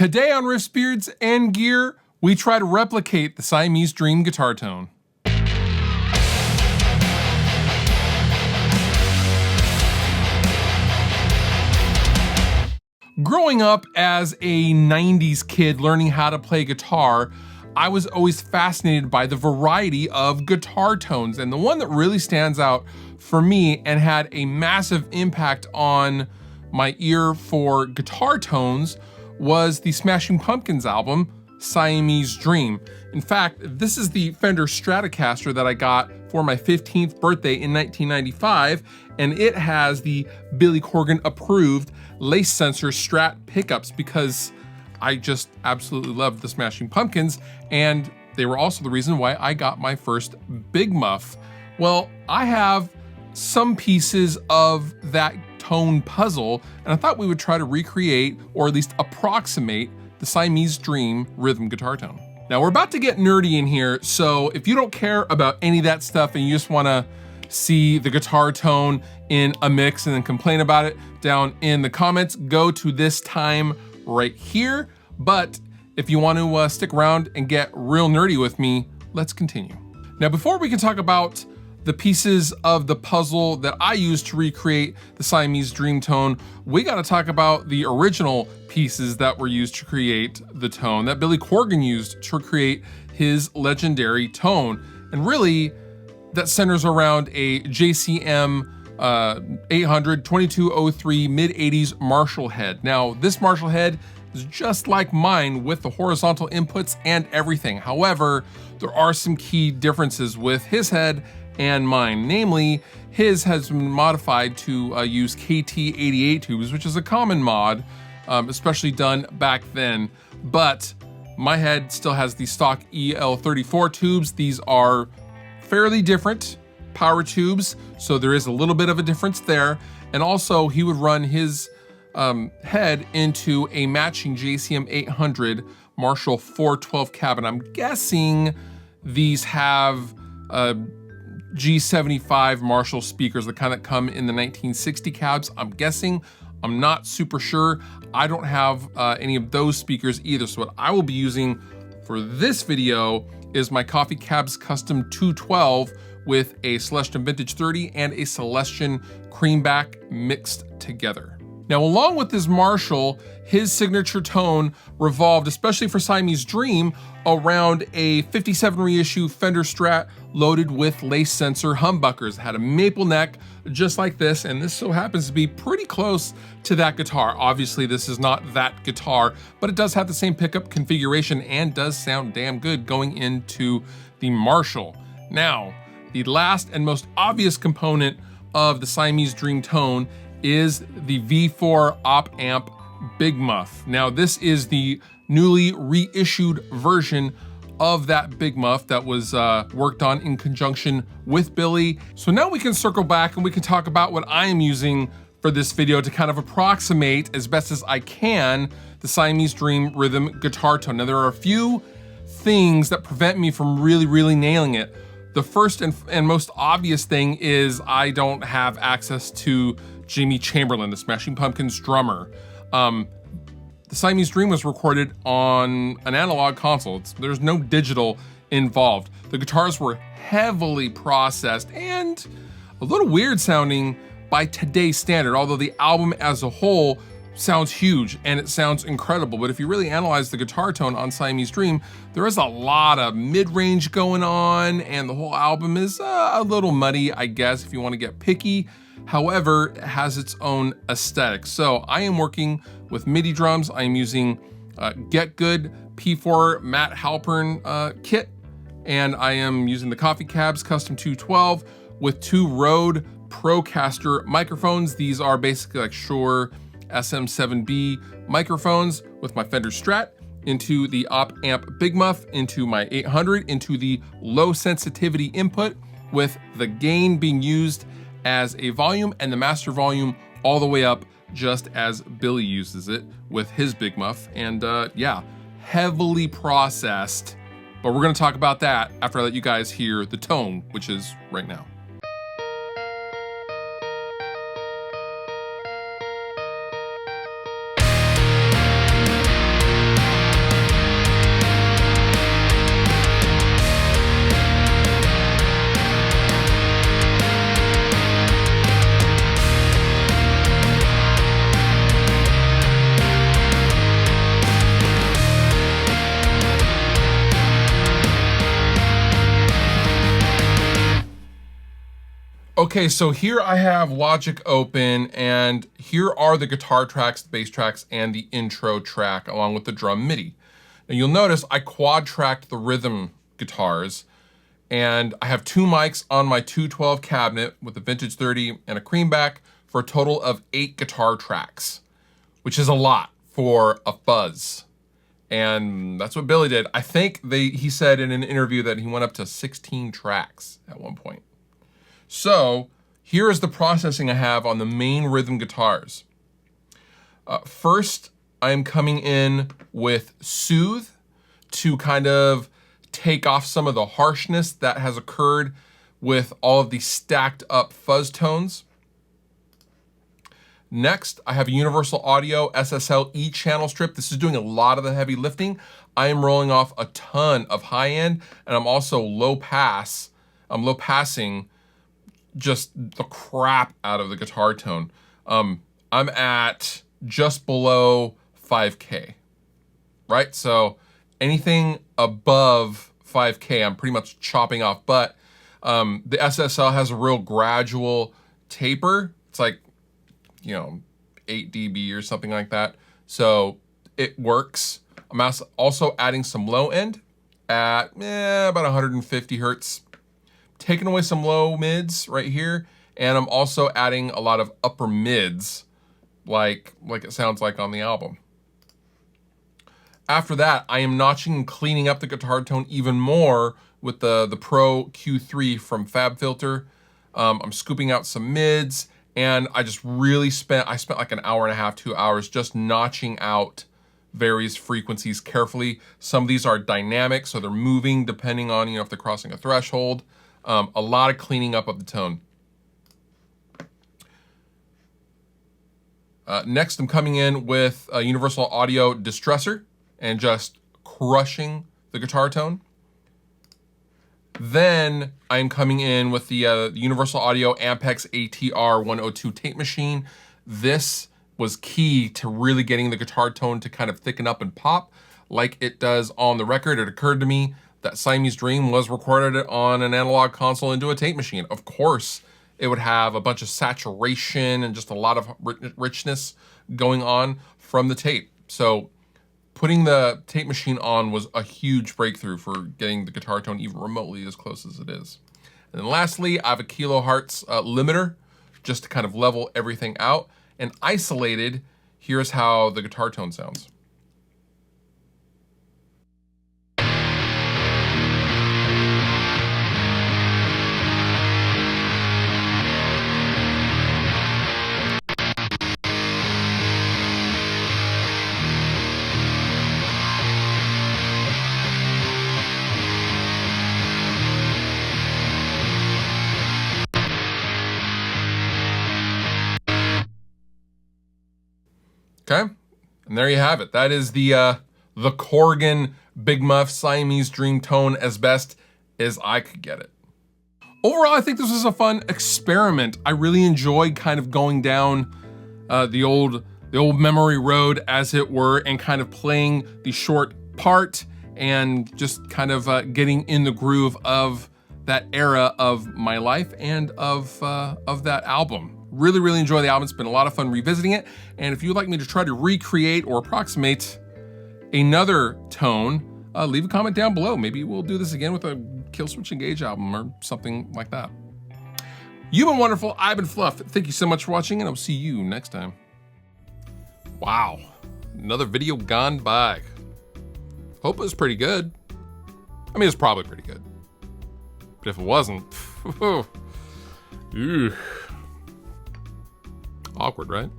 Today on Riffs, Beards, and Gear, we try to replicate the Siamese Dream guitar tone. Growing up as a 90s kid learning how to play guitar, I was always fascinated by the variety of guitar tones, and the one that really stands out for me and had a massive impact on my ear for guitar tones was the Smashing Pumpkins album, Siamese Dream. In fact, this is the Fender Stratocaster that I got for my 15th birthday in 1995, and it has the Billy Corgan approved lace sensor Strat pickups because I just absolutely loved the Smashing Pumpkins, and they were also the reason why I got my first Big Muff. Well, I have some pieces of that tone puzzle, and I thought we would try to recreate, or at least approximate, the Siamese Dream rhythm guitar tone. Now we're about to get nerdy in here, so if you don't care about any of that stuff and you just wanna see the guitar tone in a mix and then complain about it down in the comments, go to this time right here. But if you want to stick around and get real nerdy with me, let's continue. Now, before we can talk about the pieces of the puzzle that I used to recreate the Siamese Dream tone, we gotta talk about the original pieces that were used to create the tone that Billy Corgan used to create his legendary tone. And really, that centers around a JCM 800 2203 mid-80s Marshall head. Now, this Marshall head is just like mine with the horizontal inputs and everything. However, there are some key differences with his head and mine. Namely, his has been modified to use KT88 tubes, which is a common mod, especially done back then. But my head still has the stock EL34 tubes. These are fairly different power tubes, so there is a little bit of a difference there. And also, he would run his head into a matching JCM 800 Marshall 412 cab, and I'm guessing these have G75 Marshall speakers, the kind that come in the 1960 cabs. I'm guessing, I'm not super sure. I don't have any of those speakers either, so what I will be using for this video is my Coffee Cabs Custom 212 with a Celestion Vintage 30 and a Celestion Creamback mixed together. Now, along with this Marshall, his signature tone revolved, especially for Siamese Dream, around a 57 reissue Fender Strat loaded with lace sensor humbuckers. It had a maple neck just like this, and this so happens to be pretty close to that guitar. Obviously, this is not that guitar, but it does have the same pickup configuration and does sound damn good going into the Marshall. Now, the last and most obvious component of the Siamese Dream tone is the V4 op amp Big Muff. Now, this is the newly reissued version of that Big Muff that was worked on in conjunction with Billy. So now we can circle back and we can talk about what I am using for this video to kind of approximate as best as I can the Siamese Dream rhythm guitar tone. Now, there are a few things that prevent me from really nailing it. The first and most obvious thing is I don't have access to Jimmy Chamberlin, the Smashing Pumpkins drummer. The Siamese Dream was recorded on an analog console. There's no digital involved. The guitars were heavily processed and a little weird sounding by today's standard, although the album as a whole sounds huge and it sounds incredible. But if you really analyze the guitar tone on Siamese Dream, there is a lot of mid-range going on, and the whole album is a little muddy, I guess, if you want to get picky. However, it has its own aesthetic. So I am working with MIDI drums. I am using Get Good P4 Matt Halpern kit, and I am using the Coffee Cabs Custom 212 with two Rode Procaster microphones. These are basically like Shure SM7B microphones with my Fender Strat into the op amp Big Muff, into my 800, into the low sensitivity input, with the gain being used as a volume and the master volume all the way up, just as Billy uses it with his Big Muff. And yeah, heavily processed, but we're gonna talk about that after I let you guys hear the tone, which is right now. Okay, so here I have Logic open, and here are the guitar tracks, the bass tracks, and the intro track, along with the drum MIDI. Now you'll notice I quad tracked the rhythm guitars, and I have 2 mics on my 212 cabinet with a Vintage 30 and a Creamback for a total of 8 guitar tracks, which is a lot for a fuzz. And that's what Billy did. I think he said in an interview that he went up to 16 tracks at one point. So here is the processing I have on the main rhythm guitars. First, I am coming in with Soothe to kind of take off some of the harshness that has occurred with all of the stacked up fuzz tones. Next, I have a Universal Audio SSL E-channel strip. This is doing a lot of the heavy lifting. I am rolling off a ton of high end, and I'm also low pass. I'm low passing just the crap out of the guitar tone. I'm at just below 5K, right? So anything above 5K, I'm pretty much chopping off, but the SSL has a real gradual taper. It's like, 8 dB or something like that. So it works. I'm also adding some low end at about 150 Hertz. Taking away some low mids right here, and I'm also adding a lot of upper mids, like it sounds like on the album. After that, I am notching and cleaning up the guitar tone even more with the Pro Q3 from FabFilter. I'm scooping out some mids, and I just really spent like an hour and a half, 2 hours just notching out various frequencies carefully. Some of these are dynamic, so they're moving depending on if they're crossing a threshold. A lot of cleaning up of the tone. Next, I'm coming in with a Universal Audio Distressor and just crushing the guitar tone. Then I'm coming in with the Universal Audio Ampex ATR 102 tape machine. This was key to really getting the guitar tone to kind of thicken up and pop like it does on the record. It occurred to me that Siamese Dream was recorded on an analog console into a tape machine. Of course, it would have a bunch of saturation and just a lot of richness going on from the tape. So putting the tape machine on was a huge breakthrough for getting the guitar tone even remotely as close as it is. And then lastly, I have a kilohertz limiter just to kind of level everything out. And isolated, here's how the guitar tone sounds. Okay, and there you have it. That is the Corgan Big Muff Siamese Dream tone as best as I could get it. Overall, I think this was a fun experiment. I really enjoyed kind of going down the old memory road, as it were, and kind of playing the short part and just kind of getting in the groove of that era of my life and of that album. Really enjoy the album. It's been a lot of fun revisiting it. And if you'd like me to try to recreate or approximate another tone, leave a comment down below. Maybe we'll do this again with a Killswitch Engage album or something like that. You've been wonderful. I've been Fluff. Thank you so much for watching, and I'll see you next time. Wow, another video gone by. Hope it was pretty good. I mean, it's probably pretty good. But if it wasn't, awkward, right?